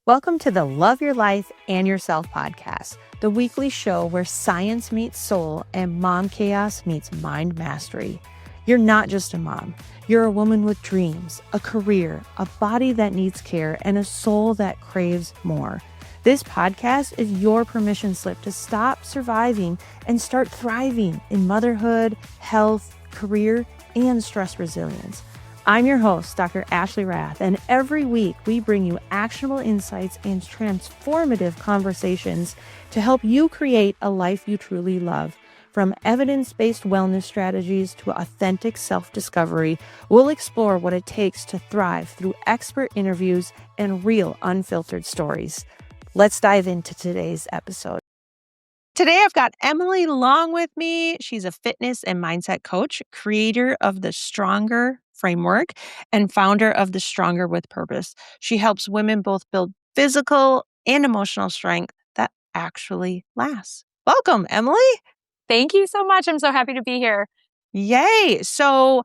Welcome to the Love Your Life and Yourself podcast, the weekly show where science meets soul and mom chaos meets mind mastery. You're not just a mom. You're a woman with dreams, a career, a body that needs care, and a soul that craves more. This podcast is your permission slip to stop surviving and start thriving in motherhood, health, career, and stress resilience. I'm your host, Dr. Ashley Rath, and every week we bring you actionable insights and transformative conversations to help you create a life you truly love. From evidence-based wellness strategies to authentic self-discovery, we'll explore what it takes to thrive through expert interviews and real unfiltered stories. Let's dive into today's episode. Today, I've got Emily Long with me. She's a fitness and mindset coach, creator of the Stronger framework, and founder of the Stronger with Purpose. She helps women both build physical and emotional strength that actually lasts. Welcome, Emily. Thank you so much. I'm so happy to be here. Yay. So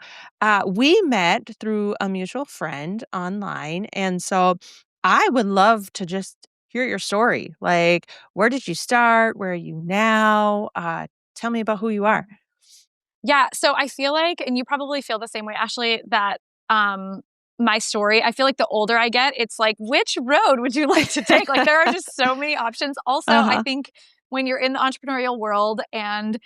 we met through a mutual friend online. And so I would love to just hear your story. Like, where did you start? Where are you now? Tell me about who you are. Yeah. So I feel like, and you probably feel the same way, Ashley, that my story, I feel like the older I get, it's like, which road would you like to take? Like, there are just so many options. Also, I think when you're in the entrepreneurial world and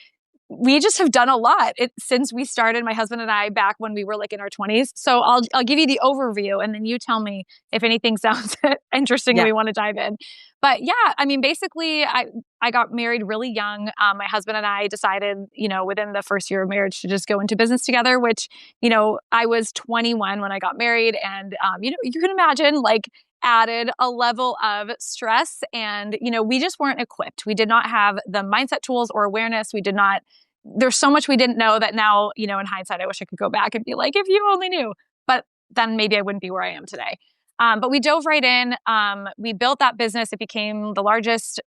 we just have done a lot since we started, my husband and I, back when we were like in our 20s. So I'll give you the overview and then you tell me if anything sounds interesting and we want to dive in. But yeah, I mean, basically, I got married really young. My husband and I decided, within the first year of marriage to just go into business together, which, I was 21 when I got married. And, you can imagine like added a level of stress and, we just weren't equipped. We did not have the mindset tools or awareness. There's so much we didn't know that now, in hindsight, I wish I could go back and be like, if you only knew, but then maybe I wouldn't be where I am today. But we dove right in. We built that business. It became the largest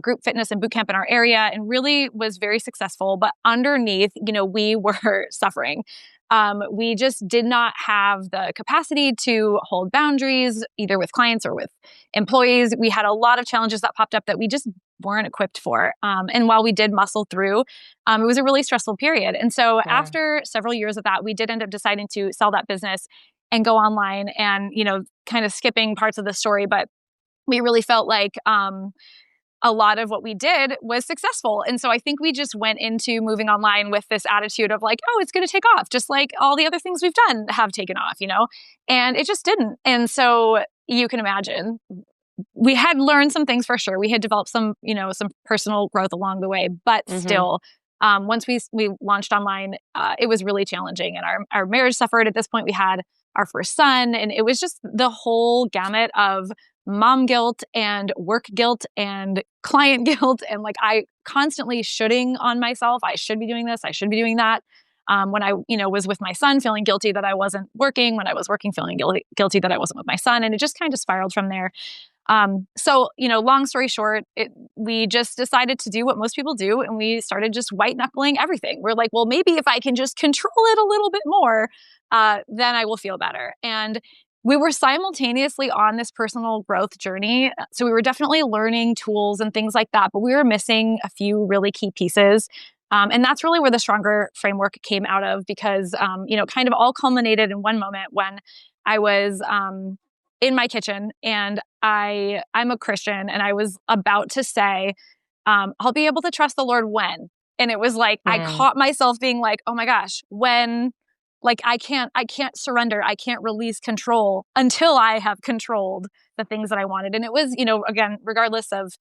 group fitness and boot camp in our area and really was very successful. But underneath, we were suffering. We just did not have the capacity to hold boundaries, either with clients or with employees. We had a lot of challenges that popped up that we just weren't equipped for. And while we did muscle through, it was a really stressful period. And so after several years of that, we did end up deciding to sell that business and go online and, kind of skipping parts of the story. But we really felt like a lot of what we did was successful. And so I think we just went into moving online with this attitude of like, oh, it's going to take off, just like all the other things we've done have taken off, and it just didn't. And so you can imagine we had learned some things for sure. We had developed some personal growth along the way, but still, once we launched online, it was really challenging and our marriage suffered. At this point, we had our first son and it was just the whole gamut of mom guilt and work guilt and client guilt. And like, I constantly shoulding on myself. I should be doing this. I should be doing that. When I, was with my son, feeling guilty that I wasn't working. When I was working, feeling guilty that I wasn't with my son. And it just kind of spiraled from there. So, long story short, we just decided to do what most people do. And we started just white knuckling everything. We're like, well, maybe if I can just control it a little bit more, then I will feel better. And we were simultaneously on this personal growth journey. So we were definitely learning tools and things like that, but we were missing a few really key pieces. And that's really where the Stronger framework came out of because, kind of all culminated in one moment when I was in my kitchen and I'm a Christian and I was about to say, I'll be able to trust the Lord when. And it was like, I caught myself being like, oh my gosh, when? Like, I can't surrender. I can't release control until I have controlled the things that I wanted. And it was, again, regardless of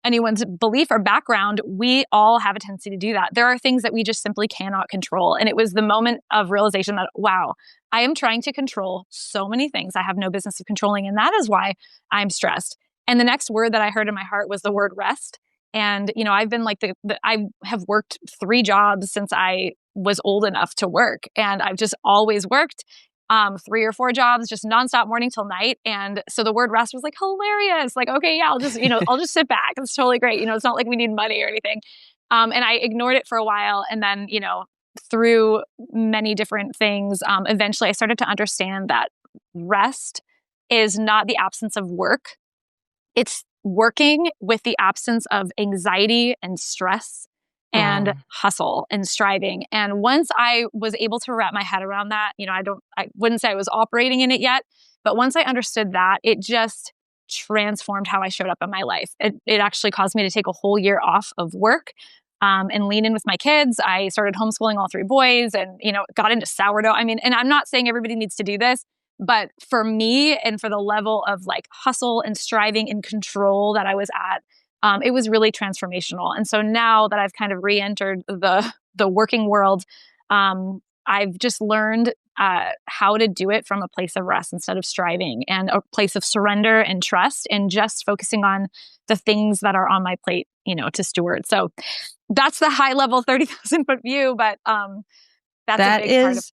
anyone's belief or background, we all have a tendency to do that. There are things that we just simply cannot control. And it was the moment of realization that, wow, I am trying to control so many things I have no business of controlling. And that is why I'm stressed. And the next word that I heard in my heart was the word rest. And, I've been like I have worked 3 jobs since I was old enough to work. And I've just always worked 3 or 4 jobs, just nonstop morning till night. And so the word rest was like hilarious. Like, okay, yeah, I'll just, I'll just sit back. It's totally great. It's not like we need money or anything. And I ignored it for a while. And then, through many different things, eventually I started to understand that rest is not the absence of work. it's working with the absence of anxiety and stress and Mm. hustle and striving. And once I was able to wrap my head around that, I wouldn't say I was operating in it yet, but once I understood that, it just transformed how I showed up in my life. It actually caused me to take a whole year off of work, and lean in with my kids. I started homeschooling all three boys and, got into sourdough. I mean, and I'm not saying everybody needs to do this, but for me and for the level of like hustle and striving and control that I was at, it was really transformational. And so now that I've kind of re-entered the working world, I've just learned how to do it from a place of rest instead of striving, and a place of surrender and trust, and just focusing on the things that are on my plate, to steward. So that's the high level 30,000 foot view, but that's a That big part of. is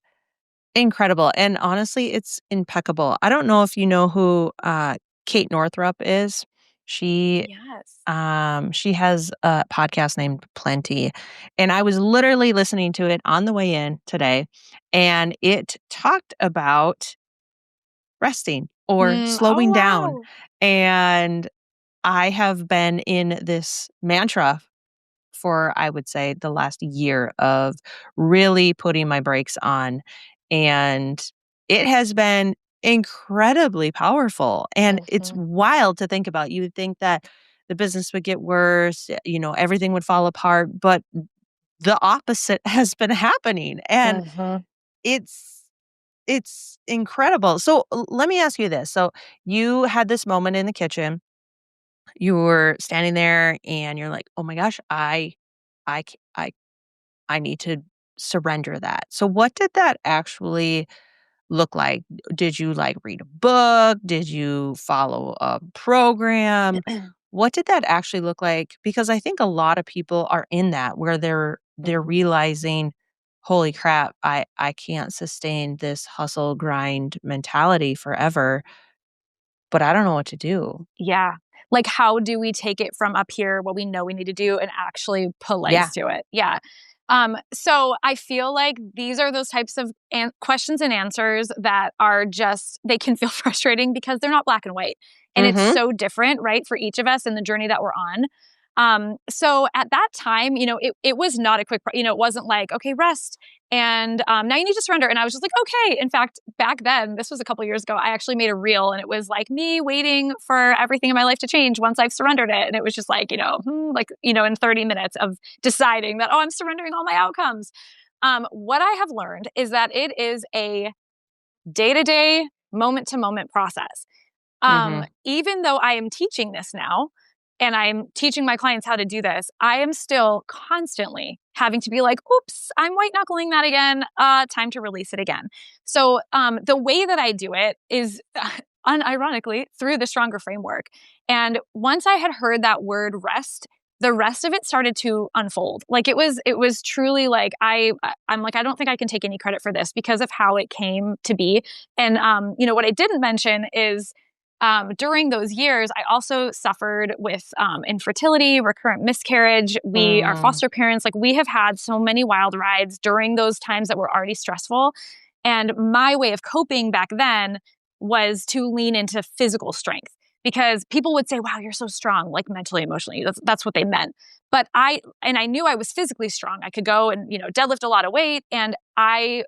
incredible. And honestly, it's impeccable. I don't know if you know who Kate Northrup is. She Yes. she has a podcast named Plenty. And I was literally listening to it on the way in today, and it talked about resting or Oh, slowing down. wow. And I have been in this mantra for, I would say, the last year of really putting my brakes on. And it has been incredibly powerful. And it's Hmm. wild to think about. You would think that the business would get worse, everything would fall apart, but the opposite has been happening. And Hmm. it's it's incredible. So let me ask you this. So you had this moment in the kitchen. You were standing there and you're like, "Oh my gosh, I c- I need to surrender that." So what did that actually look like? Did you like read a book? Did you follow a program? What did that actually look like? Because I think a lot of people are in that where they're Hmm. realizing, "Holy crap, I can't sustain this hustle grind mentality forever, but I don't know what to do." Yeah. Like, how do we take it from up here, what we know we need to do, and actually put Yeah. legs to it? Yeah. So I feel like these are those types of questions and answers that are just, they can feel frustrating because they're not black and white. And it's Mhm. so different, right, for each of us in the journey that we're on. So at that time, it was not a quick, it wasn't like, okay, rest. And now you need to surrender. And I was just like, okay. In fact, back then, this was a couple years ago, I actually made a reel, and it was like me waiting for everything in my life to change once I've surrendered it. And it was just like, in 30 minutes of deciding that, oh, I'm surrendering all my outcomes. What I have learned is that it is a day to day, moment to moment process. Mhm. Even though I am teaching this now and I'm teaching my clients how to do this, I am still constantly having to be like, oops, I'm white knuckling that again. Time to release it again. So the way that I do it is unironically through the Stronger framework. And once I had heard that word rest, the rest of it started to unfold. Like it was truly like I'm like, I don't think I can take any credit for this because of how it came to be. And what I didn't mention is during those years, I also suffered with infertility, recurrent miscarriage. We are Mm. foster parents. Like, we have had so many wild rides during those times that were already stressful. And my way of coping back then was to lean into physical strength, because people would say, wow, you're so strong, like mentally, emotionally. That's what they meant. But I knew I was physically strong. I could go and, deadlift a lot of weight. And I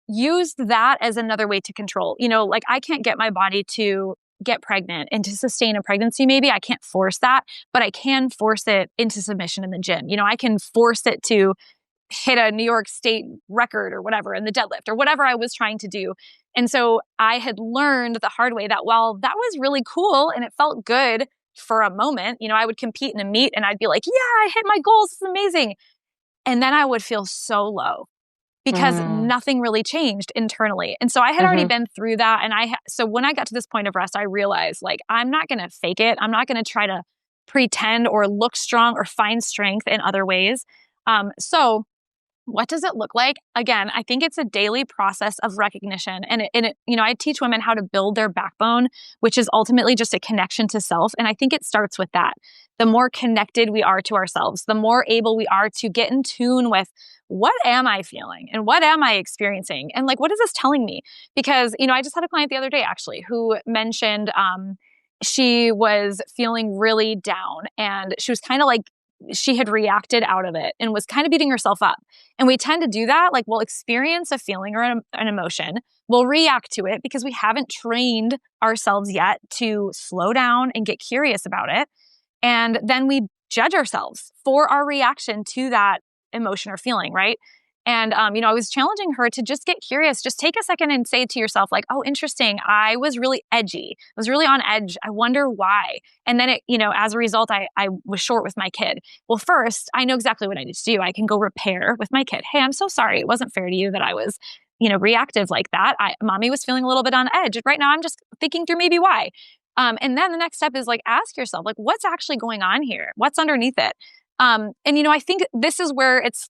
used that as another way to control. Like, I can't get my body to get pregnant and to sustain a pregnancy, maybe. I can't force that, but I can force it into submission in the gym. I can force it to hit a New York State record or whatever in the deadlift or whatever I was trying to do. And so I had learned the hard way that while that was really cool and it felt good for a moment, I would compete in a meet and I'd be like, yeah, I hit my goals. It's amazing. And then I would feel so low because Mm. nothing really changed internally. And so I had already Mhm. been through that. And so when I got to this point of rest, I realized, like, I'm not going to fake it. I'm not going to try to pretend or look strong or find strength in other ways. So what does it look like? Again, I think it's a daily process of recognition. I teach women how to build their backbone, which is ultimately just a connection to self. And I think it starts with that. The more connected we are to ourselves, the more able we are to get in tune with, what am I feeling and what am I experiencing? And like, what is this telling me? Because, I just had a client the other day actually who mentioned, she was feeling really down, and she was kind of like, she had reacted out of it and was kind of beating herself up. And we tend to do that. Like, we'll experience a feeling or an emotion, we'll react to it because we haven't trained ourselves yet to slow down and get curious about it. And then we judge ourselves for our reaction to that emotion or feeling, right? And, I was challenging her to just get curious. Just take a second and say to yourself, like, oh, interesting. I was really edgy. I was really on edge. I wonder why. And then as a result, I was short with my kid. Well, first, I know exactly what I need to do. I can go repair with my kid. Hey, I'm so sorry. It wasn't fair to you that I was, reactive like that. Mommy was feeling a little bit on edge. Right now, I'm just thinking through maybe why. And then the next step is like, ask yourself, like, what's actually going on here? What's underneath it? I think this is where it's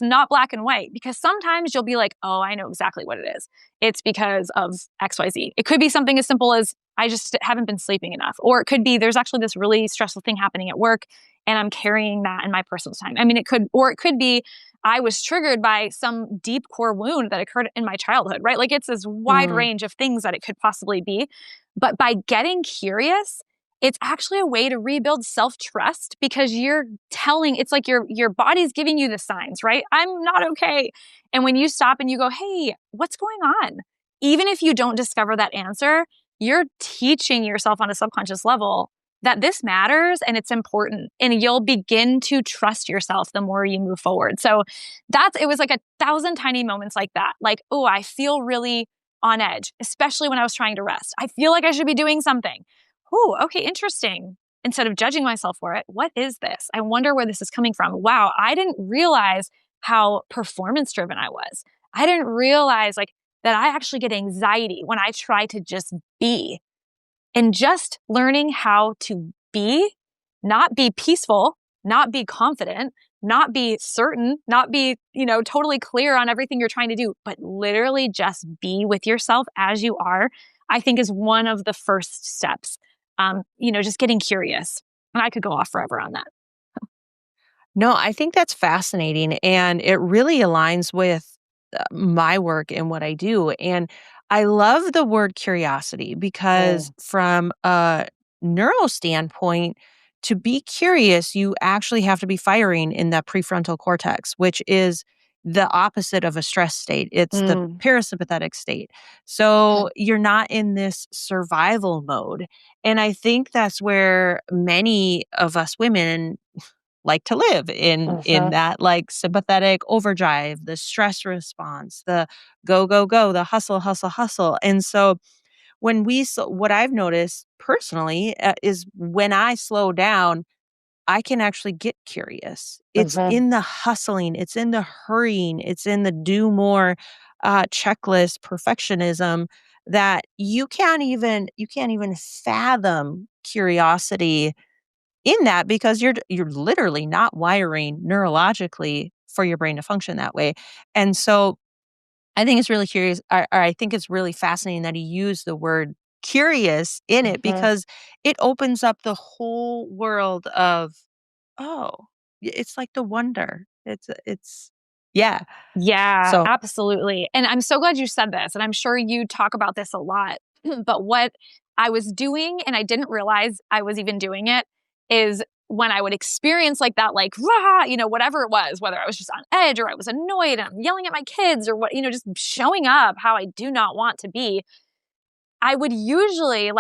not black and white, because sometimes you'll be like, oh, I know exactly what it is. It's because of XYZ. It could be something as simple as I just haven't been sleeping enough. Or it could be there's actually this really stressful thing happening at work and I'm carrying that in my personal time. I mean, it could be I was triggered by some deep core wound that occurred in my childhood, right? Like, it's this wide range of things that it could possibly be. But by getting curious, it's actually a way to rebuild self-trust, because it's like your body's giving you the signs, right? I'm not okay. And when you stop and you go, hey, what's going on? Even if you don't discover that answer, you're teaching yourself on a subconscious level that this matters and it's important. And you'll begin to trust yourself the more you move forward. So it was like 1,000 tiny moments like that. Like, oh, I feel really on edge, especially when I was trying to rest. I feel like I should be doing something. Oh, okay, interesting. Instead of judging myself for it, what is this? I wonder where this is coming from. Wow, I didn't realize how performance driven I was. I didn't realize that I actually get anxiety when I try to just be. And just learning how to be, not be peaceful, not be confident, not be certain, not be, totally clear on everything you're trying to do, but literally just be with yourself as you are, I think is one of the first steps. Just getting curious. And I could go off forever on that. No, I think that's fascinating. And it really aligns with my work and what I do. And I love the word curiosity because, from a neuro standpoint, to be curious, you actually have to be firing in the prefrontal cortex, which is the opposite of a stress state. It's the parasympathetic state. So you're not in this survival mode. And I think that's where many of us women like to live in that like sympathetic overdrive, the stress response, the go, go, go, the hustle, hustle, hustle. And so what I've noticed personally is when I slow down, I can actually get curious. It's in the hustling, it's in the hurrying, it's in the do more checklist perfectionism that you can't even fathom curiosity in that, because you're literally not wiring neurologically for your brain to function that way. And so I think it's really curious, or I think it's really fascinating that he used the word curious in it, because it opens up the whole world of, oh, it's like the wonder. It's yeah. Yeah, So absolutely. And I'm so glad you said this. And I'm sure you talk about this a lot. But what I was doing, and I didn't realize I was even doing it, is when I would experience like that, like, rah, whatever it was, whether I was just on edge or I was annoyed and I'm yelling at my kids or what, just showing up how I do not want to be, I would usually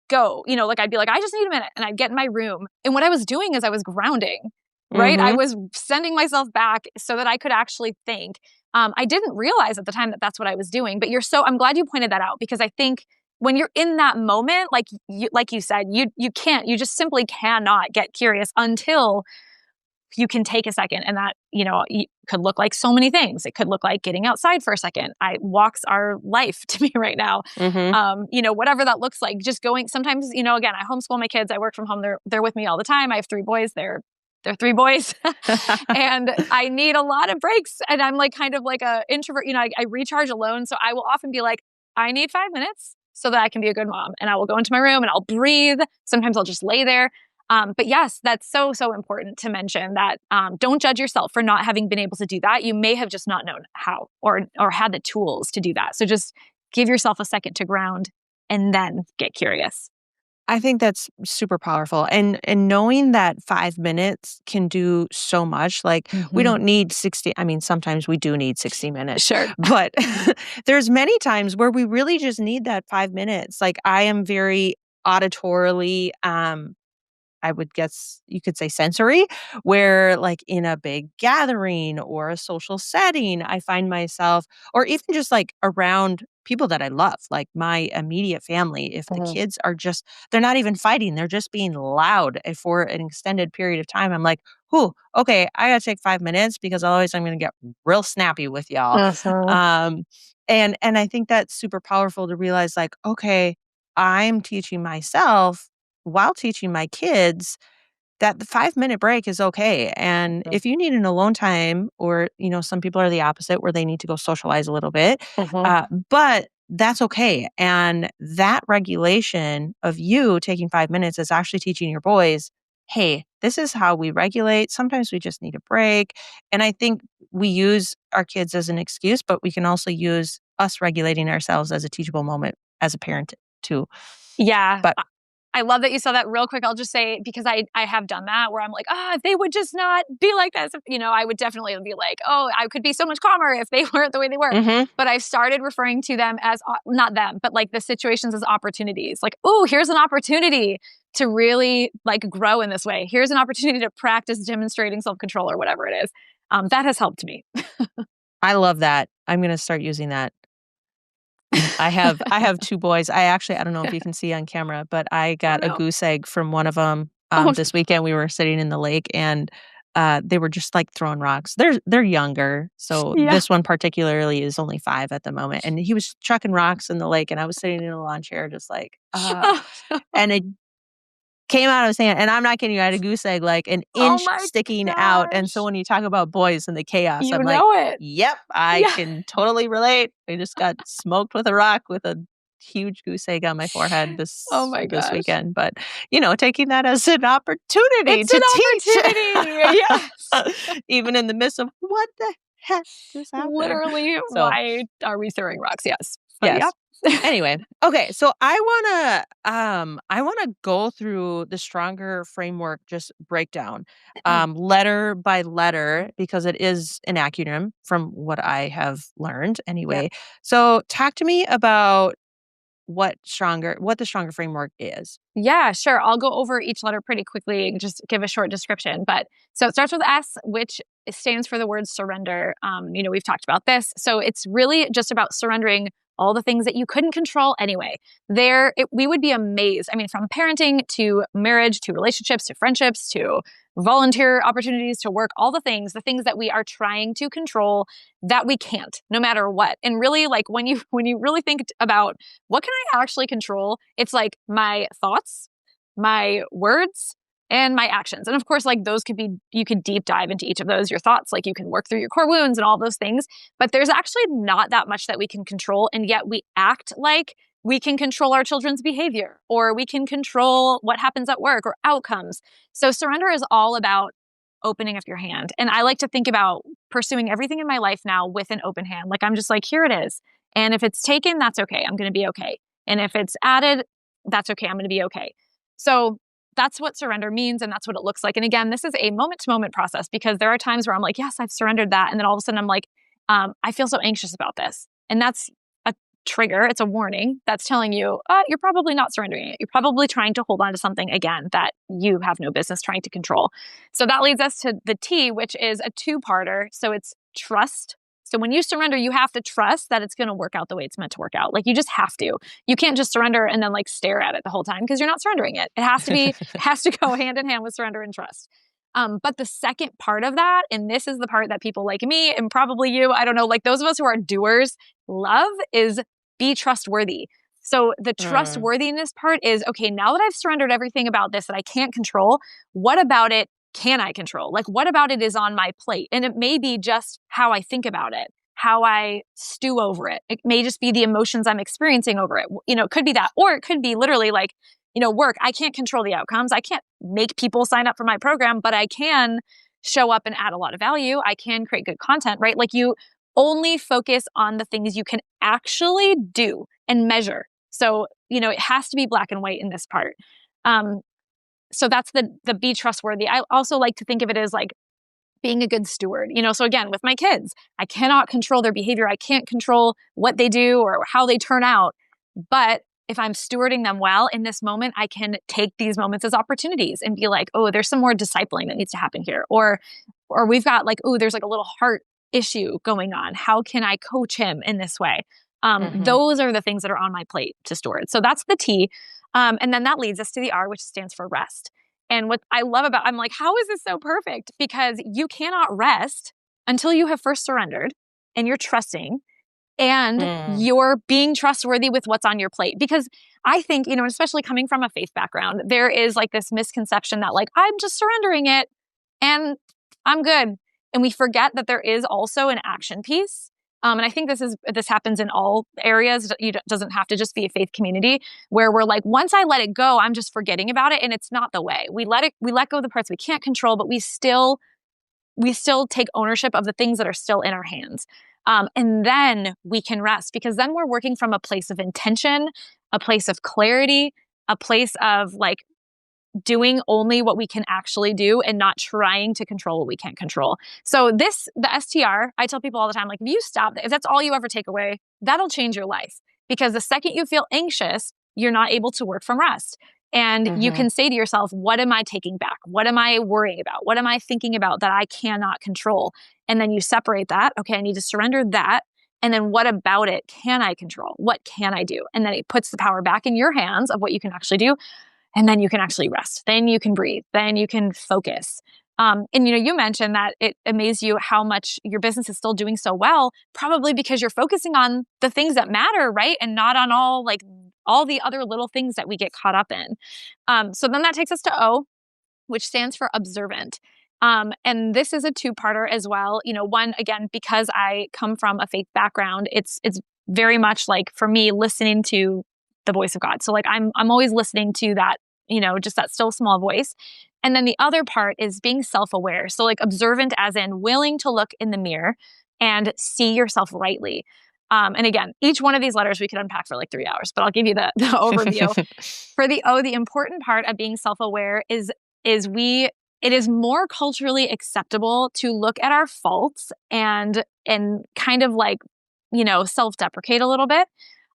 go, I'd be like, I just need a minute. And I'd get in my room. And what I was doing is I was grounding, right? I was sending myself back so that I could actually think. I didn't realize at the time that that's what I was doing, but I'm glad you pointed that out, because I think when you're in that moment, like you said, you just simply cannot get curious until you can take a second. And that, could look like so many things. It could look like getting outside for a second. Walks are life to me right now. Whatever that looks like, just going, sometimes, again, I homeschool my kids. I work from home. They're with me all the time. I have 3 boys. They're 3 boys and I need a lot of breaks. And I'm kind of like a introvert, I recharge alone. So I will often be like, I need 5 minutes so that I can be a good mom. And I will go into my room and I'll breathe. Sometimes I'll just lay there. But yes, that's so, so important to mention that don't judge yourself for not having been able to do that. You may have just not known how or had the tools to do that. So just give yourself a second to ground and then get curious. I think that's super powerful. And knowing that 5 minutes can do so much. Like we Mhm. don't need 60. I mean, sometimes we do need 60 minutes, Sure. but there's many times where we really just need that 5 minutes. Like I am very auditorily I would guess you could say sensory, where like in a big gathering or a social setting, I find myself, or even just like around people that I love, like my immediate family, if the Mhm. kids are just, they're not even fighting, they're just being loud for an extended period of time. I'm like, whew, okay, I gotta take 5 minutes because otherwise I'm gonna get real snappy with y'all. Mhm. Um, and I think that's super powerful to realize like, okay, I'm teaching myself while teaching my kids that the 5 minute break is okay. And if you need an alone time, or, some people are the opposite where they need to go socialize a little bit, Mhm. but that's okay. And that regulation of you taking 5 minutes is actually teaching your boys, hey, this is how we regulate. Sometimes we just need a break. And I think we use our kids as an excuse, but we can also use us regulating ourselves as a teachable moment as a parent too. Yeah. But I love that you saw that. Real quick, I'll just say, because I have done that where I'm like, if they would just not be like this, I would definitely be like, oh, I could be so much calmer if they weren't the way they were. mhm. But I've started referring to them as, not them, but like the situations as opportunities. Like, oh, here's an opportunity to really like grow in this way. Here's an opportunity to practice demonstrating self-control or whatever it is. That has helped me. I love that. I'm gonna start using that. I have 2 boys. I don't know if you can see on camera, but I Oh got a no. goose egg from one of them. Oh, This weekend we were sitting in the lake and, they were just, like, throwing rocks. They're younger, so yeah. this one particularly is only 5 at the moment, and he was chucking rocks in the lake, and I was sitting in a lawn chair just like, Oh, no. and it came out of his hand, and I'm not kidding you, I had a goose egg, like, an Oh inch my sticking out, and so gosh. when you talk about boys and the chaos, You I'm like, know it. "Yep, I Yeah. can totally relate." I just got smoked with a rock with a huge goose egg on my forehead Oh this my this gosh. weekend, but, taking that as an opportunity It's an to teach, opportunity. Yes. even in the midst of, "What the heck just happened?" Literally, So, why are we throwing rocks? Yes. But yeah. yes. Anyway, okay, so I wanna go through the stronger framework just breakdown, letter by letter because it is an acronym from what I have learned Yep. anyway. So talk to me about what the stronger framework is. Yeah, sure. I'll go over each letter pretty quickly and just give a short description. But so it starts with S, which stands for the word surrender. We've talked about this. So it's really just about surrendering all the things that you couldn't control anyway. We would be amazed. I mean, from parenting to marriage to relationships to friendships to volunteer opportunities to work, all the things that we are trying to control that we can't, no matter what. And really, like when you really think about what can I actually control? It's like my thoughts, my words, and my actions. And of course, like you could deep dive into each of those, your thoughts, like you can work through your core wounds and all those things. But there's actually not that much that we can control. And yet we act like we can control our children's behavior or we can control what happens at work or outcomes. So surrender is all about opening up your hand. And I like to think about pursuing everything in my life now with an open hand. Like I'm just like, here it is. And if it's taken, that's okay. I'm going to be okay. And if it's added, that's okay. I'm going to be okay. So that's what surrender means. And that's what it looks like. And again, this is a moment to moment process because there are times where I'm like, yes, I've surrendered that. And then all of a sudden I'm like, I feel so anxious about this. And that's a trigger. It's a warning that's telling you, you're probably not surrendering it. You're probably trying to hold on to something again that you have no business trying to control. So that leads us to the T, which is a two-parter. So it's trust. So when you surrender, you have to trust that it's going to work out the way it's meant to work out. Like you just have to. You can't just surrender and then like stare at it the whole time because you're not surrendering it. It has to go hand in hand with surrender and trust. But the second part of that, and this is the part that people like me and probably you, I don't know, like those of us who are doers love is be trustworthy. So the Mm, trustworthiness part is, okay, now that I've surrendered everything about this that I can't control, what about it can I control? Like, what about it is on my plate? And it may be just how I think about it, how I stew over it. It may just be the emotions I'm experiencing over it. It could be that, or it could be literally like, work. I can't control the outcomes. I can't make people sign up for my program, but I can show up and add a lot of value. I can create good content, right? Like you only focus on the things you can actually do and measure. So, it has to be black and white in this part. So that's the be trustworthy. I also like to think of it as like being a good steward. So again, with my kids, I cannot control their behavior. I can't control what they do or how they turn out. But if I'm stewarding them well in this moment, I can take these moments as opportunities and be like, oh, there's some more discipling that needs to happen here. Or we've got like, oh, there's like a little heart issue going on. How can I coach him in this way? Those are the things that are on my plate to steward. So that's the T. And then that leads us to the R, which stands for rest. And what I love about, I'm like, how is this so perfect? Because you cannot rest until you have first surrendered and you're trusting and you're being trustworthy with what's on your plate. Because I think, especially coming from a faith background, there is like this misconception that like, I'm just surrendering it and I'm good. And we forget that there is also an action piece. And I think this happens in all areas. It doesn't have to just be a faith community where we're like, once I let it go, I'm just forgetting about it. And it's not the way. We let go of the parts we can't control, but we still take ownership of the things that are still in our hands. And then we can rest because then we're working from a place of intention, a place of clarity, a place of like doing only what we can actually do and not trying to control what we can't control. So the STR, I tell people all the time, like, if you stop, if that's all you ever take away, that'll change your life. Because the second you feel anxious, you're not able to work from rest. And you can say to yourself, what am I taking back? What am I worrying about? What am I thinking about that I cannot control? And then you separate that. Okay, I need to surrender that. And then what about it can I control? What can I do? And then it puts the power back in your hands of what you can actually do. And then you can actually rest. Then you can breathe. Then you can focus. And you mentioned that it amazed you how much your business is still doing so well, probably because you're focusing on the things that matter, right? And not on all the other little things that we get caught up in. So then that takes us to O, which stands for observant. And this is a two-parter as well. One, again, because I come from a faith background, it's very much like for me listening to the voice of God. So like I'm always listening to that, just that still small voice. And then the other part is being self-aware. So like observant as in willing to look in the mirror and see yourself rightly. And again, each one of these letters we could unpack for like 3 hours, but I'll give you the overview. For the O, the important part of being self-aware is it is more culturally acceptable to look at our faults and kind of like, self-deprecate a little bit.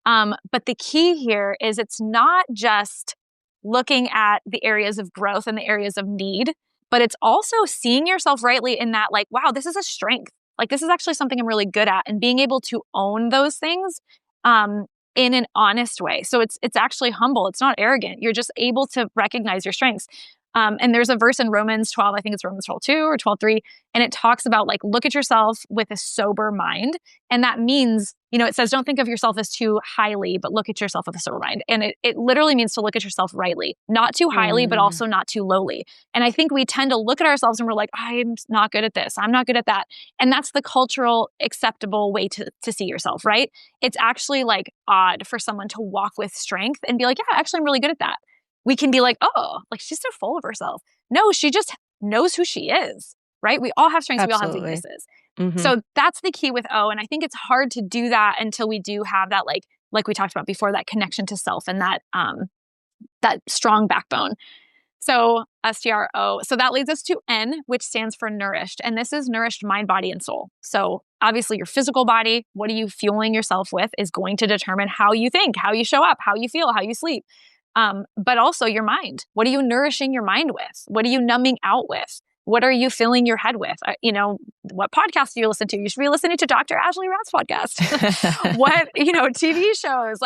But the key here is it's not just looking at the areas of growth and the areas of need, but it's also seeing yourself rightly in that like, wow, this is a strength. Like this is actually something I'm really good at, and being able to own those things in an honest way. So it's actually humble. It's not arrogant. You're just able to recognize your strengths. And there's a verse in Romans 12, I think it's Romans 12:2 or 12:3, and it talks about like, look at yourself with a sober mind. And that means, it says, don't think of yourself as too highly, but look at yourself with a sober mind. And it literally means to look at yourself rightly, not too highly, but also not too lowly. And I think we tend to look at ourselves and we're like, I'm not good at this. I'm not good at that. And that's the cultural acceptable way to see yourself, right? It's actually like odd for someone to walk with strength and be like, yeah, actually, I'm really good at that. We can be like, oh, like she's so full of herself. No, she just knows who she is, right? We all have strengths. Absolutely. We all have weaknesses. So that's the key with O. And I think it's hard to do that until we do have that, like we talked about before, that connection to self and that strong backbone. So STRO. So that leads us to N, which stands for nourished. And this is nourished mind, body, and soul. So obviously your physical body, what are you fueling yourself with, is going to determine how you think, how you show up, how you feel, how you sleep. But also your mind. What are you nourishing your mind with? What are you numbing out with? What are you filling your head with? What podcast do you listen to? You should be listening to Dr. Ashley Rath's podcast. What, TV shows,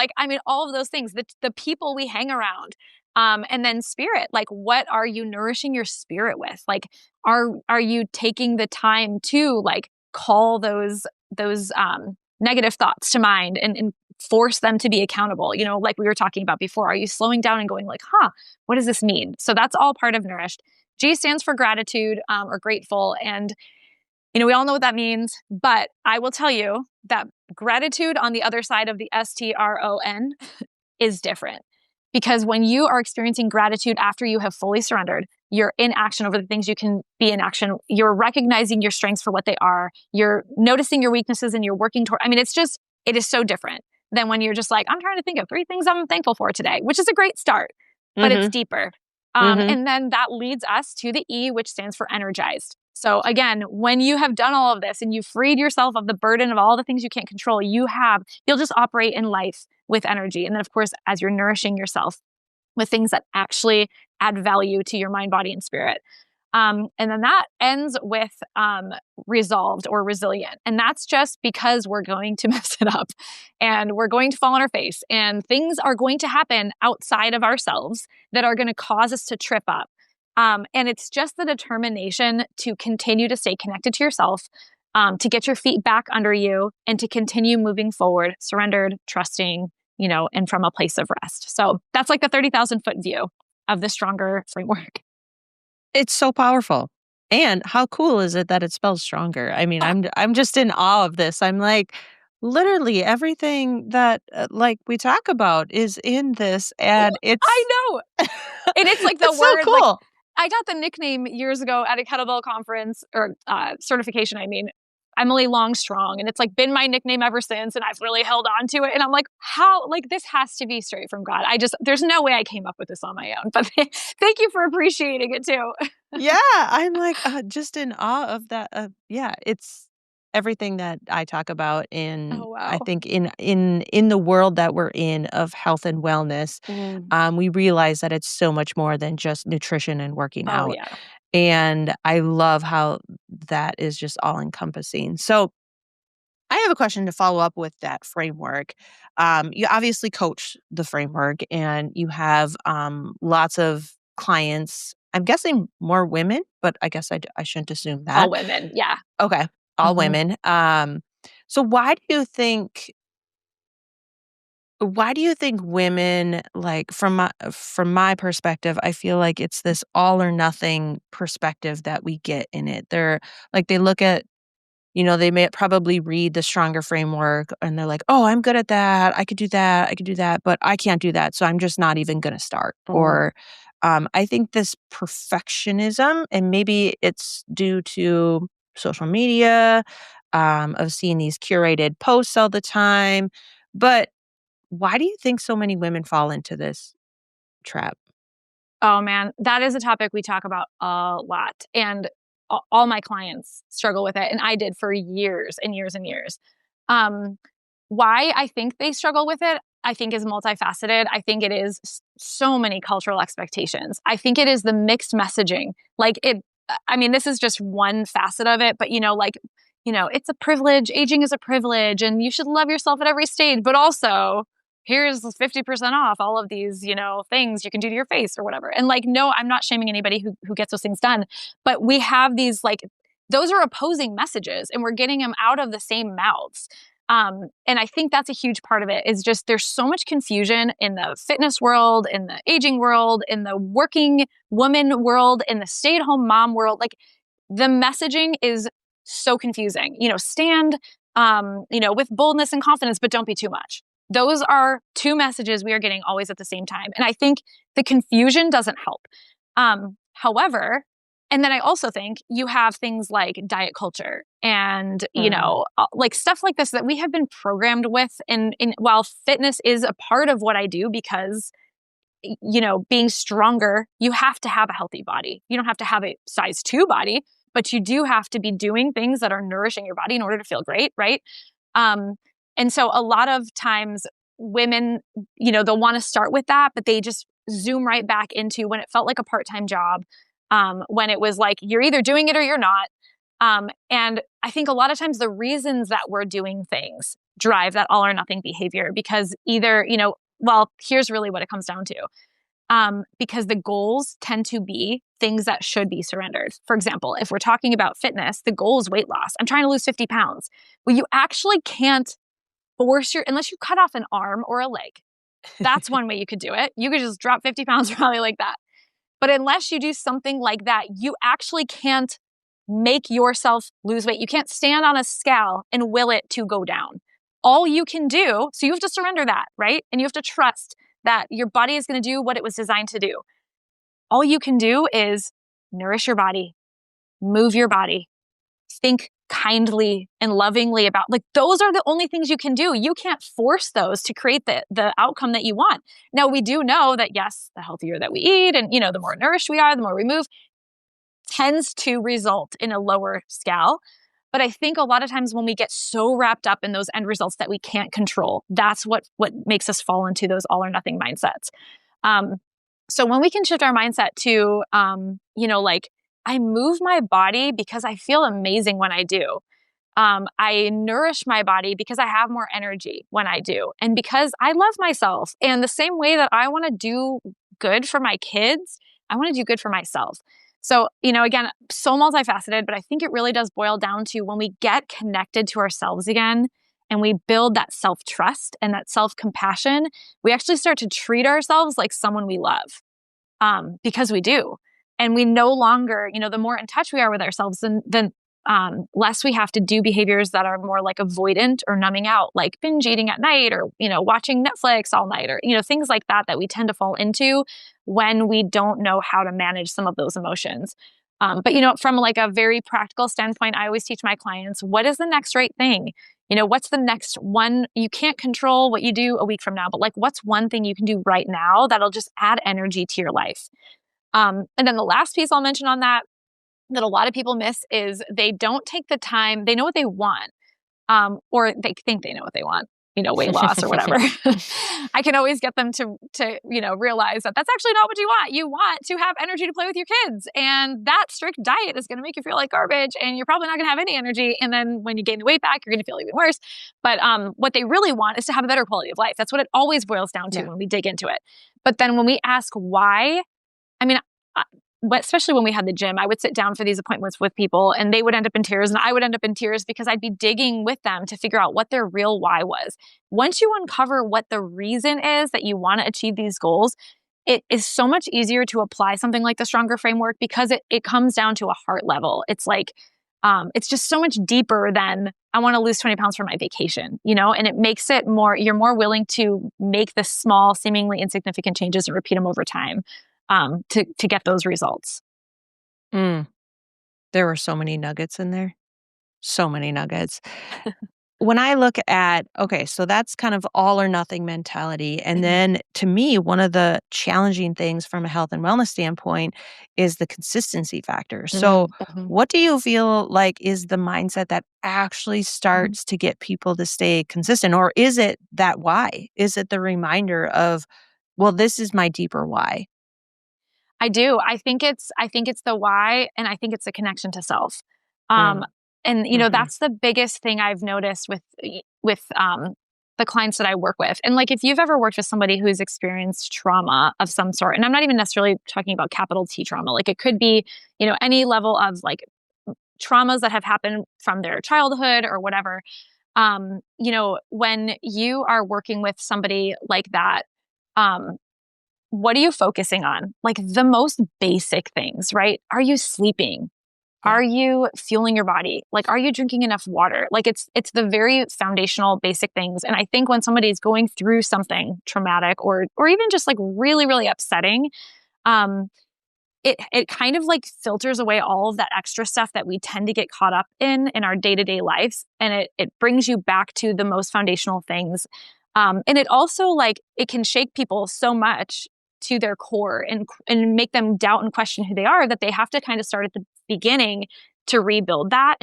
all of those things, the people we hang around. And then spirit, like, what are you nourishing your spirit with? Like, are you taking the time to like call those negative thoughts to mind and force them to be accountable? Like we were talking about before, are you slowing down and going like, what does this mean? So that's all part of nourished. G stands for gratitude, or grateful. And, we all know what that means, but I will tell you that gratitude on the other side of the STRON is different. Because when you are experiencing gratitude after you have fully surrendered, you're in action over the things you can be in action. You're recognizing your strengths for what they are. You're noticing your weaknesses and you're working toward, it is so different than when you're just like, I'm trying to think of 3 things I'm thankful for today, which is a great start. but it's Mm-hmm. deeper. Mm-hmm. And then that leads us to the E, which stands for energized. So again, when you have done all of this and you've freed yourself of the burden of all the things you can't control, you'll just operate in life with energy. And then of course, as you're nourishing yourself with things that actually add value to your mind, body, and spirit. And then that ends with resolved or resilient. And that's just because we're going to mess it up and we're going to fall on our face and things are going to happen outside of ourselves that are going to cause us to trip up. And it's just the determination to continue to stay connected to yourself, to get your feet back under you and to continue moving forward, surrendered, trusting, and from a place of rest. So that's like the 30,000 foot view of the stronger framework. It's so powerful. And how cool is it that it spells stronger? I mean, I'm just in awe of this. I'm like, literally everything that like we talk about is in this, and it's I know. And it's like the it's word, so cool. like I got the nickname years ago at a kettlebell conference or certification. I mean, Emily Longstrong. And it's like been my nickname ever since. And I've really held on to it. And I'm like, how, like this has to be straight from God. There's no way I came up with this on my own, but thank you for appreciating it too. Yeah, I'm like just in awe of that. Yeah, it's everything that I talk about in. Oh, I wow. think in the world that we're in of health and wellness, we realize that it's so much more than just nutrition and working Oh, out. yeah. And I love how that is just all encompassing. So I have a question to follow up with that framework. You obviously coach the framework and you have lots of clients. I'm guessing more women, but I guess I shouldn't assume that. All women. Yeah. Okay. All Mhm. women. So why do you think women, like from my perspective, I feel like it's this all or nothing perspective that we get in it. They're like they look at, they may probably read the stronger framework and they're like, "Oh, I'm good at that. I could do that. I could do that, but I can't do that. So I'm just not even going to start." Or I think this perfectionism, and maybe it's due to social media, of seeing these curated posts all the time. But why do you think so many women fall into this trap? Oh man, that is a topic we talk about a lot. And all my clients struggle with it. And I did for years and years and years. Um, why I think they struggle with it, I think is multifaceted. I think it is so many cultural expectations. I think it is the mixed messaging. I mean, this is just one facet of it, but it's a privilege. Aging is a privilege and you should love yourself at every stage, but also here's 50% off all of these, things you can do to your face or whatever. And no, I'm not shaming anybody who gets those things done, but we have these those are opposing messages and we're getting them out of the same mouths. And I think that's a huge part of it is just there's so much confusion in the fitness world, in the aging world, in the working woman world, in the stay-at-home mom world. Like the messaging is so confusing. Stand, with boldness and confidence, but don't be too much. Those are two messages we are getting always at the same time. And I think the confusion doesn't help. However, and then I also think you have things like diet culture and, like stuff like this that we have been programmed with. And while fitness is a part of what I do because, being stronger, you have to have a healthy body. You don't have to have a size 2 body, but you do have to be doing things that are nourishing your body in order to feel great, right? And so a lot of times women, they'll want to start with that, but they just zoom right back into when it felt like a part-time job, when it was like, you're either doing it or you're not. And I think a lot of times the reasons that we're doing things drive that all or nothing behavior because either, here's really what it comes down to. Because the goals tend to be things that should be surrendered. For example, if we're talking about fitness, the goal is weight loss. I'm trying to lose 50 pounds. Well, you actually can't unless you cut off an arm or a leg. That's one way you could do it. You could just drop 50 pounds probably like that. But unless you do something like that, you actually can't make yourself lose weight. You can't stand on a scale and will it to go down. All you can do, so you have to surrender that, right? And you have to trust that your body is going to do what it was designed to do. All you can do is nourish your body, move your body, think kindly and lovingly about, like, those are the only things you can do. You can't force those to create the outcome that you want. Now, we do know that, yes, the healthier that we eat and, the more nourished we are, the more we move, tends to result in a lower scale. But I think a lot of times when we get so wrapped up in those end results that we can't control, that's what makes us fall into those all or nothing mindsets. So when we can shift our mindset to, like, I move my body because I feel amazing when I do. I nourish my body because I have more energy when I do, and because I love myself. And the same way that I want to do good for my kids, I want to do good for myself. So, again, so multifaceted, but I think it really does boil down to when we get connected to ourselves again and we build that self-trust and that self-compassion, we actually start to treat ourselves like someone we love, because we do. And we no longer, the more in touch we are with ourselves, then less we have to do behaviors that are more like avoidant or numbing out, like binge eating at night or, watching Netflix all night or, things like that we tend to fall into when we don't know how to manage some of those emotions. But, from like a very practical standpoint, I always teach my clients, what is the next right thing? What's the next one? You can't control what you do a week from now, but like, what's one thing you can do right now that'll just add energy to your life? And then the last piece I'll mention on that a lot of people miss is they don't take the time. They know what they want, or they think they know what they want, weight loss or whatever. I can always get them to realize that that's actually not what you want. You want to have energy to play with your kids, and that strict diet is going to make you feel like garbage, and you're probably not going to have any energy. And then when you gain the weight back, you're going to feel even worse. But what they really want is to have a better quality of life. That's what it always boils down to when we dig into it. But then when we ask why, I mean, but especially when we had the gym, I would sit down for these appointments with people and they would end up in tears and I would end up in tears because I'd be digging with them to figure out what their real why was. Once you uncover what the reason is that you want to achieve these goals, it is so much easier to apply something like the Stronger framework because it comes down to a heart level. It's like, it's just so much deeper than I want to lose 20 pounds for my vacation, and it makes it more, you're more willing to make the small, seemingly insignificant changes and repeat them over time. To get those results. There were so many nuggets in there. So many nuggets. When I look at, okay, so that's kind of all or nothing mentality. And then to me, one of the challenging things from a health and wellness standpoint is the consistency factor. So what do you feel like is the mindset that actually starts to get people to stay consistent? Or is it that why? Is it the reminder of, well, this is my deeper why? I do. I think it's the why, and I think it's the connection to self. And that's the biggest thing I've noticed with the clients that I work with. And like, if you've ever worked with somebody who's experienced trauma of some sort, and I'm not even necessarily talking about capital T trauma, like it could be, any level of like traumas that have happened from their childhood or whatever. When you are working with somebody like that, what are you focusing on? Like the most basic things, right? Are you sleeping? Yeah. Are you fueling your body? Like, are you drinking enough water? Like it's the very foundational basic things. And I think when somebody's going through something traumatic or even just like really, really upsetting, it kind of like filters away all of that extra stuff that we tend to get caught up in our day-to-day lives. And it brings you back to the most foundational things. And it also like, it can shake people so much to their core and make them doubt and question who they are, that they have to kind of start at the beginning to rebuild that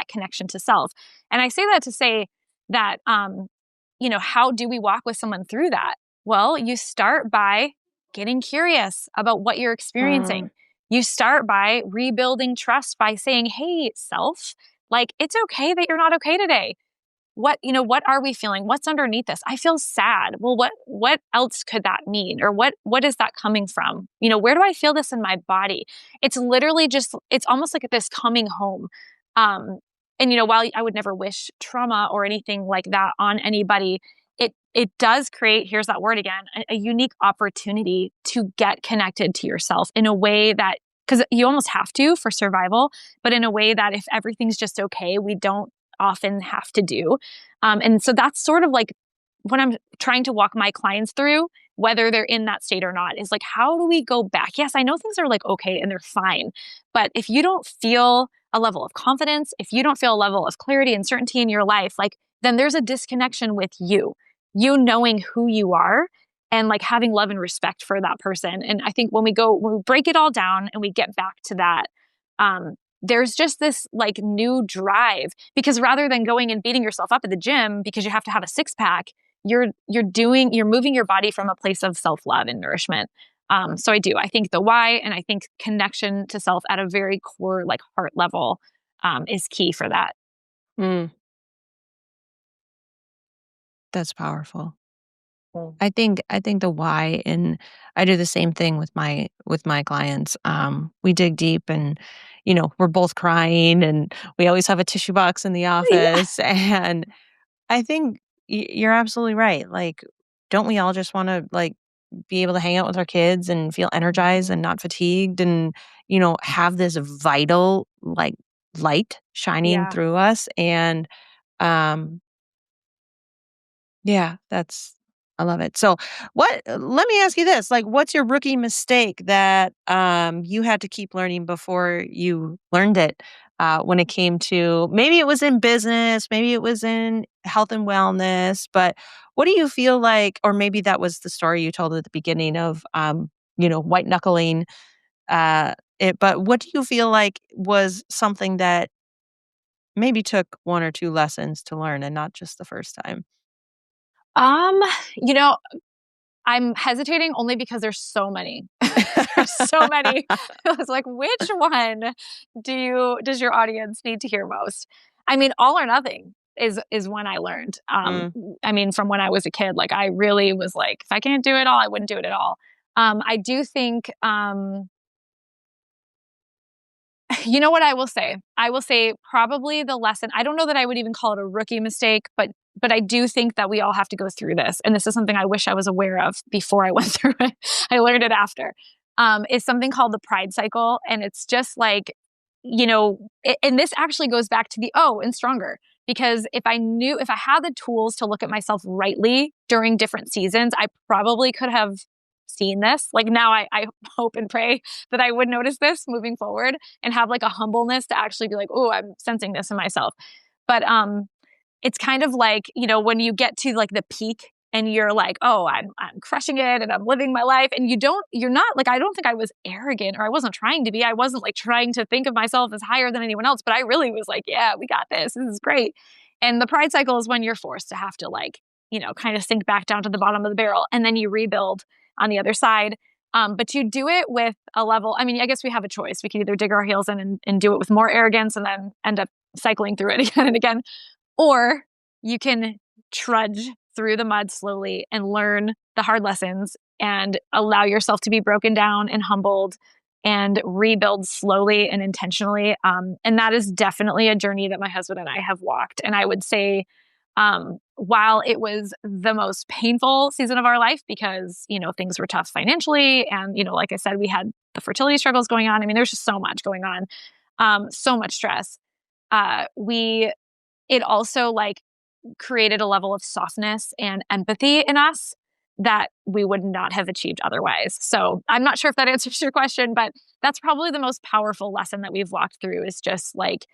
connection to self. And I say that to say that, how do we walk with someone through that? Well, you start by getting curious about what you're experiencing. You start by rebuilding trust by saying, hey, self, like, it's okay that you're not okay today. What are we feeling? What's underneath this? I feel sad. Well, what else could that mean? Or what is that coming from? Where do I feel this in my body? It's literally just, it's almost like this coming home. And while I would never wish trauma or anything like that on anybody, it does create, here's that word again, a unique opportunity to get connected to yourself in a way that, because you almost have to for survival, but in a way that if everything's just okay, we don't often have to do. And so that's sort of like what I'm trying to walk my clients through, whether they're in that state or not, is like, how do we go back? Yes, I know things are like okay and they're fine, but if you don't feel a level of confidence, if you don't feel a level of clarity and certainty in your life, like then there's a disconnection with you knowing who you are and like having love and respect for that person. And I think when we break it all down and we get back to that, there's just this like new drive, because rather than going and beating yourself up at the gym because you have to have a six pack, you're moving your body from a place of self-love and nourishment. So I think the why, and I think connection to self at a very core, like heart level, is key for that. Mm, that's powerful. Mm. I think the why, and I do the same thing with my clients. We dig deep, and we're both crying, and we always have a tissue box in the Yeah. office. And I think you're absolutely right. Like, don't we all just want to like be able to hang out with our kids and feel energized Mhm. and not fatigued, and have this vital like light shining Yeah. through us? And um yeah, I love it. So, let me ask you this, like, what's your rookie mistake that, you had to keep learning before you learned it, when it came to, maybe it was in business, maybe it was in health and wellness, but what do you feel like, or maybe that was the story you told at the beginning of, white knuckling, it, but what do you feel like was something that maybe took 1 or 2 lessons to learn and not just the first time? Um, you know, I'm hesitating only because there's so many. There's so many. I was like, which one does your audience need to hear most? I mean, all or nothing is when I learned. Mm, I mean, from when I was a kid, like I really was like, if I can't do it all, I wouldn't do it at all. I do think you know what I will say? I will say probably the lesson, I don't know that I would even call it a rookie mistake, but I do think that we all have to go through this. And this is something I wish I was aware of before I went through it. I learned it after. Is something called the pride cycle. And it's just like, and this actually goes back to the and stronger. Because if I had the tools to look at myself rightly during different seasons, I probably could have seen this. Like now I hope and pray that I would notice this moving forward and have like a humbleness to actually be like, oh, I'm sensing this in myself. But it's kind of like, when you get to like the peak and you're like, oh, I'm crushing it and I'm living my life. And you're not like, I don't think I was arrogant, or I wasn't trying to be. I wasn't like trying to think of myself as higher than anyone else, but I really was like, yeah, we got this. This is great. And the pride cycle is when you're forced to have to like, kind of sink back down to the bottom of the barrel, and then you rebuild on the other side. But you do it with a level. I mean, I guess we have a choice. We can either dig our heels in and do it with more arrogance and then end up cycling through it again and again, or you can trudge through the mud slowly and learn the hard lessons and allow yourself to be broken down and humbled and rebuild slowly and intentionally. And that is definitely a journey that my husband and I have walked. And I would say, while it was the most painful season of our life because, things were tough financially. And, like I said, we had the fertility struggles going on. I mean, there's just so much going on, so much stress. It also like created a level of softness and empathy in us that we would not have achieved otherwise. So I'm not sure if that answers your question, but that's probably the most powerful lesson that we've walked through, is just like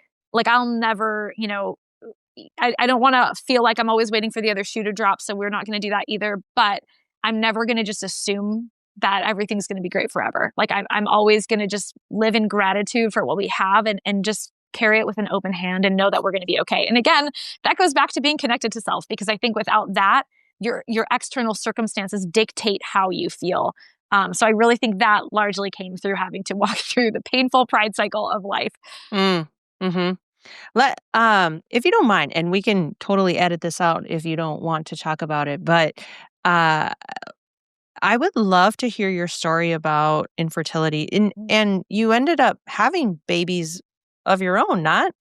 I'll never, I don't want to feel like I'm always waiting for the other shoe to drop. So we're not going to do that either. But I'm never going to just assume that everything's going to be great forever. Like I'm always going to just live in gratitude for what we have, and just carry it with an open hand and know that we're going to be okay. And again, that goes back to being connected to self, because I think without that, your external circumstances dictate how you feel. So I really think that largely came through having to walk through the painful pride cycle of life. mm, mhm. If you don't mind, and we can totally edit this out if you don't want to talk about it, but uh, I would love to hear your story about infertility. And you ended up having babies of your own, not?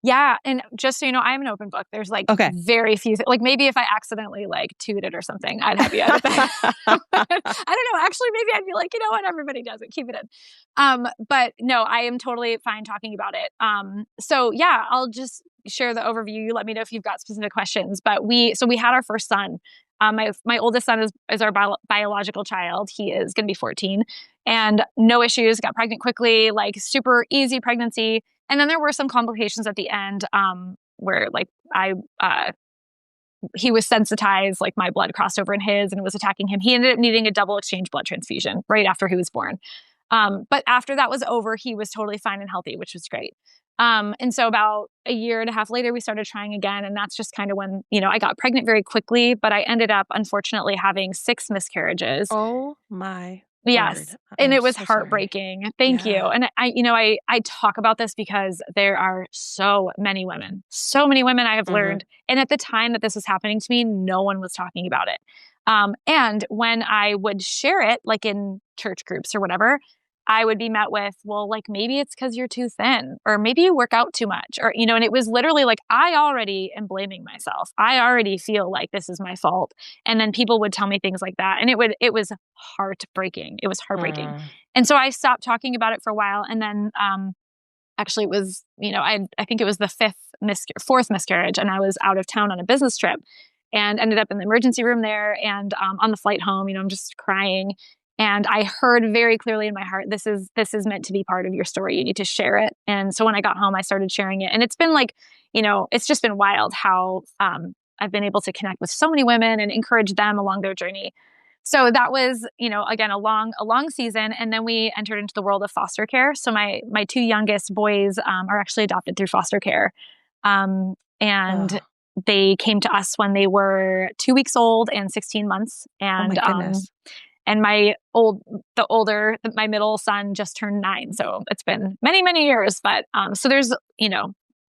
Yeah, and just so you know, I'm an open book. There's like Okay. very few, like maybe if I accidentally like tooted or something, I'd have you edit that. I don't know. Actually, maybe I'd be like, you know what, everybody does it. Keep it in. But no, I am totally fine talking about it. So yeah, I'll just share the overview. You let me know if you've got specific questions. But we had our first son. My oldest son is our biological child. He is going to be 14, and no issues. Got pregnant quickly, like super easy pregnancy. And then there were some complications at the end, where like he was sensitized, like my blood crossed over in his and it was attacking him. He ended up needing a double exchange blood transfusion right after he was born. But after that was over, he was totally fine and healthy, which was great. And so about a year and a half later, we started trying again. And that's just kind of when, I got pregnant very quickly, but I ended up unfortunately having 6 miscarriages. Oh my Yes. word. And I'm it was so sorry. heartbreaking. Thank you. Yeah. And I talk about this because there are so many women I have Mm-hmm. learned. And at the time that this was happening to me, no one was talking about it. And when I would share it, like in church groups or whatever, I would be met with, well, like maybe it's because you're too thin, or maybe you work out too much, or, and it was literally like, I already am blaming myself. I already feel like this is my fault. And then people would tell me things like that. And it was heartbreaking. It was heartbreaking. Mm. And so I stopped talking about it for a while. And then, actually it was, I think it was the fourth miscarriage. And I was out of town on a business trip and ended up in the emergency room there. And, on the flight home, I'm just crying. And I heard very clearly in my heart, this is meant to be part of your story. You need to share it. And so when I got home, I started sharing it. And it's been like, it's just been wild how, I've been able to connect with so many women and encourage them along their journey. So that was, again, a long season. And then we entered into the world of foster care. So my 2 youngest boys, are actually adopted through foster care. And Oh, they came to us when they were 2 weeks old and 16 months. oh my goodness. And my middle son just turned 9. So it's been many, many years, but, so there's,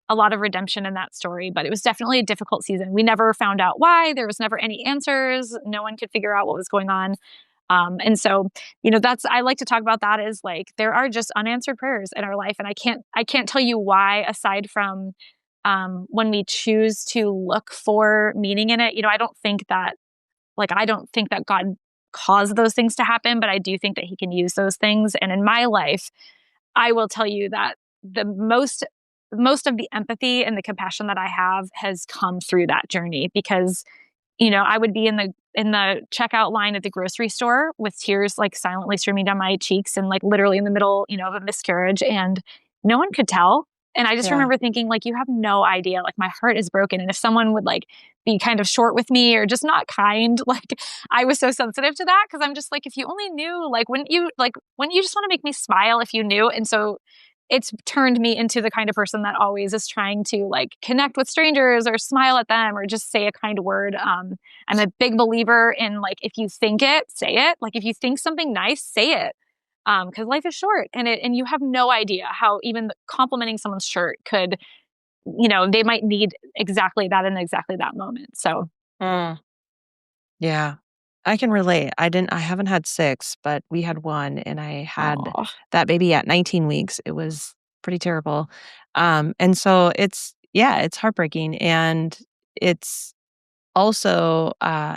a lot of redemption in that story, but it was definitely a difficult season. We never found out why. There was never any answers. No one could figure out what was going on. And so, I like to talk about that as like, there are just unanswered prayers in our life. And I can't tell you why, aside from, when we choose to look for meaning in it. I don't think that God caused those things to happen, but I do think that he can use those things. And in my life, I will tell you that the most of the empathy and the compassion that I have has come through that journey, because I would be in the checkout line at the grocery store with tears like silently streaming down my cheeks and like literally in the middle, of a miscarriage, and no one could tell. And I just Yeah. remember thinking, like, you have no idea, like my heart is broken. And if someone would like be kind of short with me or just not kind, like I was so sensitive to that, because I'm just like, if you only knew, like, wouldn't you just want to make me smile if you knew? And so it's turned me into the kind of person that always is trying to like connect with strangers or smile at them or just say a kind word. I'm a big believer in like, if you think it, say it. Like if you think something nice, say it. Because life is short, and you have no idea how even complimenting someone's shirt could, they might need exactly that in exactly that moment. So, Mm. Yeah. I can relate. I haven't had 6, but we had 1 and I had oh, that baby at 19 weeks. It was pretty terrible. And so it's heartbreaking, and it's also,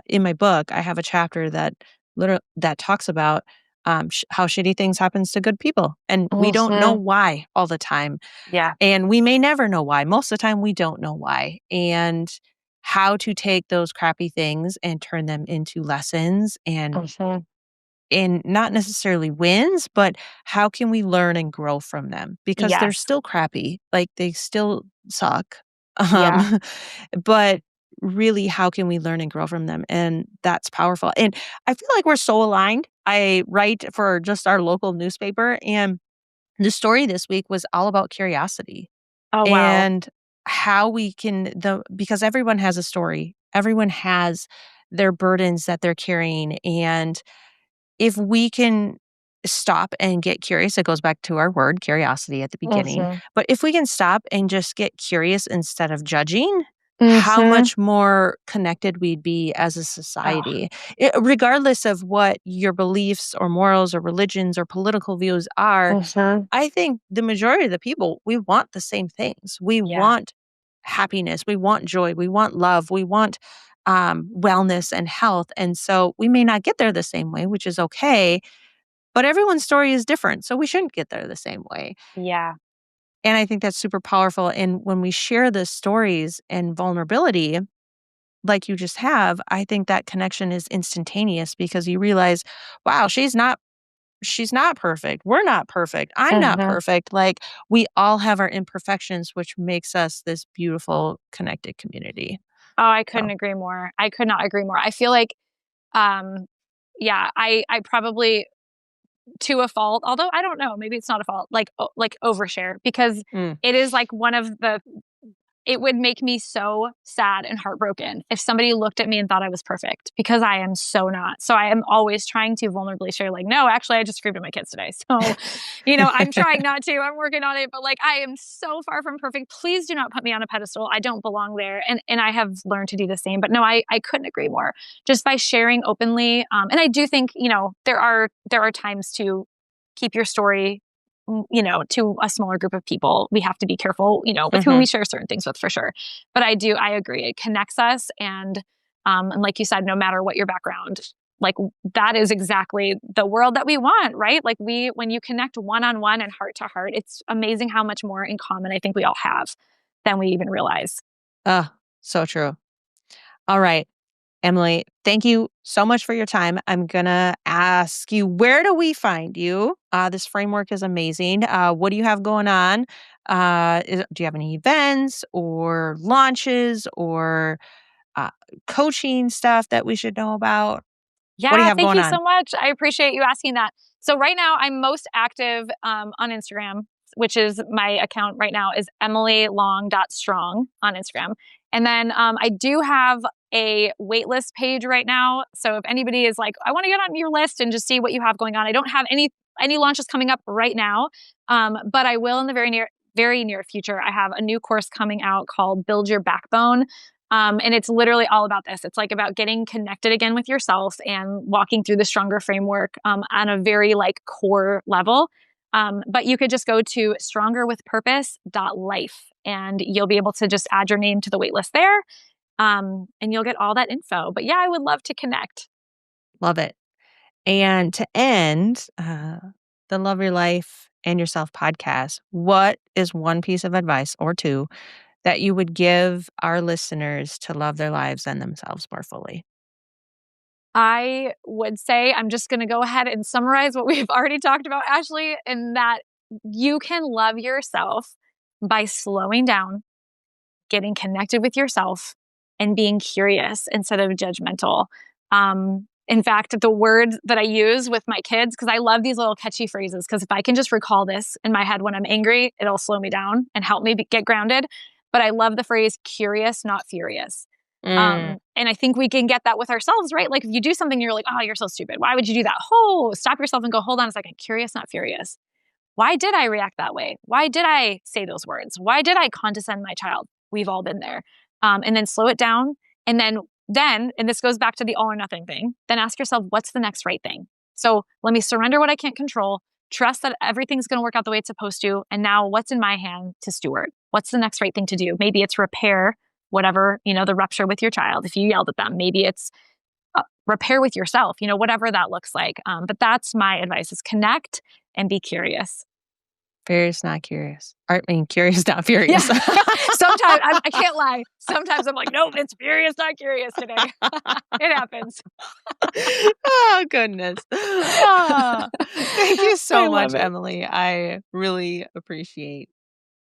in my book, I have a chapter that talks about, how shitty things happens to good people, and we don't know mhm. why all the time, Yeah. and we may never know why. Most of the time, we don't know why, and how to take those crappy things and turn them into lessons, Mhm. and not necessarily wins, but how can we learn and grow from them? Because they're Yes. still crappy, like, they still suck. Yeah. Um, but really, how can we learn and grow from them? And that's powerful. And I feel like we're so aligned. I write for just our local newspaper, and the story this week was all about curiosity Oh, wow. and how we can because everyone has a story. Everyone has their burdens that they're carrying, and if we can stop and get curious, it goes back to our word curiosity at the beginning. Mhm. But if we can stop and just get curious instead of judging, how Mhm. much more connected we'd be as a Oh, society. Regardless of what your beliefs or morals or religions or political views are, mhm. I think the majority of the people, we want the same things. We Yeah. want happiness, we want joy, we want love, we want wellness and health. And so we may not get there the same way, which is okay, but everyone's story is different. So we shouldn't get there the same way. Yeah. And I think that's super powerful. And when we share the stories and vulnerability, like you just have, I think that connection is instantaneous, because you realize, wow, she's not she's not perfect. We're not perfect. I'm not perfect. Like, we all have our imperfections, which makes us this beautiful, connected community. Oh, I couldn't So, agree more. I could not agree more. I feel like, um, yeah, I probably to a fault, although I don't know, maybe it's not a fault, like overshare because mm, it is like one of the it would make me so sad and heartbroken if somebody looked at me and thought I was perfect because I am so not. So I am always trying to vulnerably share, like, no, actually, I just screamed at my kids today. So, I'm trying not to. I'm working on it, but like, I am so far from perfect. Please do not put me on a pedestal. I don't belong there. And I have learned to do the same. But no, I couldn't agree more. Just by sharing openly, and I do think there are times to keep your story to a smaller group of people. We have to be careful, with who we share certain things with for sure. But I agree. It connects us. And like you said, no matter what your background, like that is exactly the world that we want, right? Like when you connect one-on-one and heart to heart, it's amazing how much more in common I think we all have than we even realize. so true. All right. Emily, thank you so much for your time. I'm going to ask you, where do we find you? This framework is amazing. What do you have going on? Do you have any events or launches or uh, coaching stuff that we should know about? What do you Yeah, have thank going you so on? much. I appreciate you asking that. So right now, I'm most active on Instagram, which is my account right now is emilylong.strong on Instagram. And then I do have a waitlist page right now. So if anybody is like, I want to get on your list and just see what you have going on, I don't have any launches coming up right now, but I will in the very near future. I have a new course coming out called Build Your Backbone. And it's literally all about this. It's like about getting connected again with yourself and walking through the stronger framework on a very like core level. But you could just go to strongerwithpurpose.life and you'll be able to just add your name to the waitlist there. And you'll get all that info. But yeah, I would love to connect. Love it. And to end the Love Your Life and Yourself podcast, what is one piece of advice or two that you would give our listeners to love their lives and themselves more fully? I would say I'm just going to go ahead and summarize what we've already talked about, Ashley, and that you can love yourself by slowing down, getting connected with yourself, and being curious instead of judgmental. In fact, the word that I use with my kids, because I love these little catchy phrases, because if I can just recall this in my head when I'm angry, it'll slow me down and help me get grounded. But I love the phrase curious, not furious. Mm, And I think we can get that with ourselves, right? Like if you do something, you're like, oh, you're so stupid. Why would you do that? Oh, stop yourself and go, hold on a second. Curious, not furious. Why did I react that way? Why did I say those words? Why did I condescend my child? We've all been there. And then slow it down. And then, and this goes back to the all or nothing thing, then ask yourself, what's the next right thing? So let me surrender what I can't control, trust that everything's going to work out the way it's supposed to. And now what's in my hand to steward? What's the next right thing to do? Maybe it's repair whatever, the rupture with your child. If you yelled at them, maybe it's repair with yourself, whatever that looks like. But that's my advice is connect and be curious. furious, not curious. I mean, curious, not furious. Yeah. Sometimes I can't lie. Sometimes I'm like, nope, it's furious, not curious today. It happens. Oh, goodness. Thank you I so much, love it. Emily. I really appreciate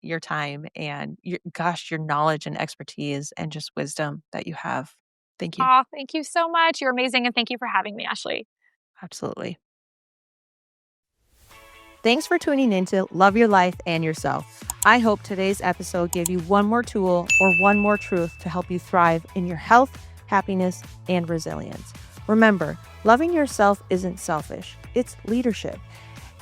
your time and your knowledge and expertise and just wisdom that you have. Thank you. Oh, thank you so much. You're amazing. And thank you for having me, Ashley. Absolutely. Thanks for tuning in to Love Your Life and Yourself. I hope today's episode gave you one more tool or one more truth to help you thrive in your health, happiness, and resilience. Remember, loving yourself isn't selfish, it's leadership.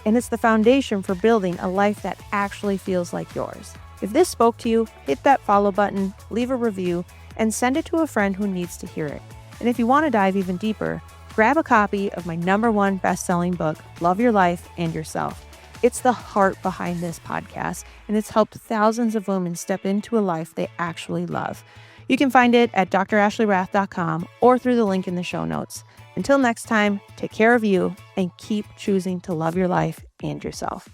And it's the foundation for building a life that actually feels like yours. If this spoke to you, hit that follow button, leave a review, and send it to a friend who needs to hear it. And if you want to dive even deeper, grab a copy of my #1 best-selling book, Love Your Life and Yourself. It's the heart behind this podcast, and it's helped thousands of women step into a life they actually love. You can find it at drashleyrath.com or through the link in the show notes. Until next time, take care of you and keep choosing to love your life and yourself.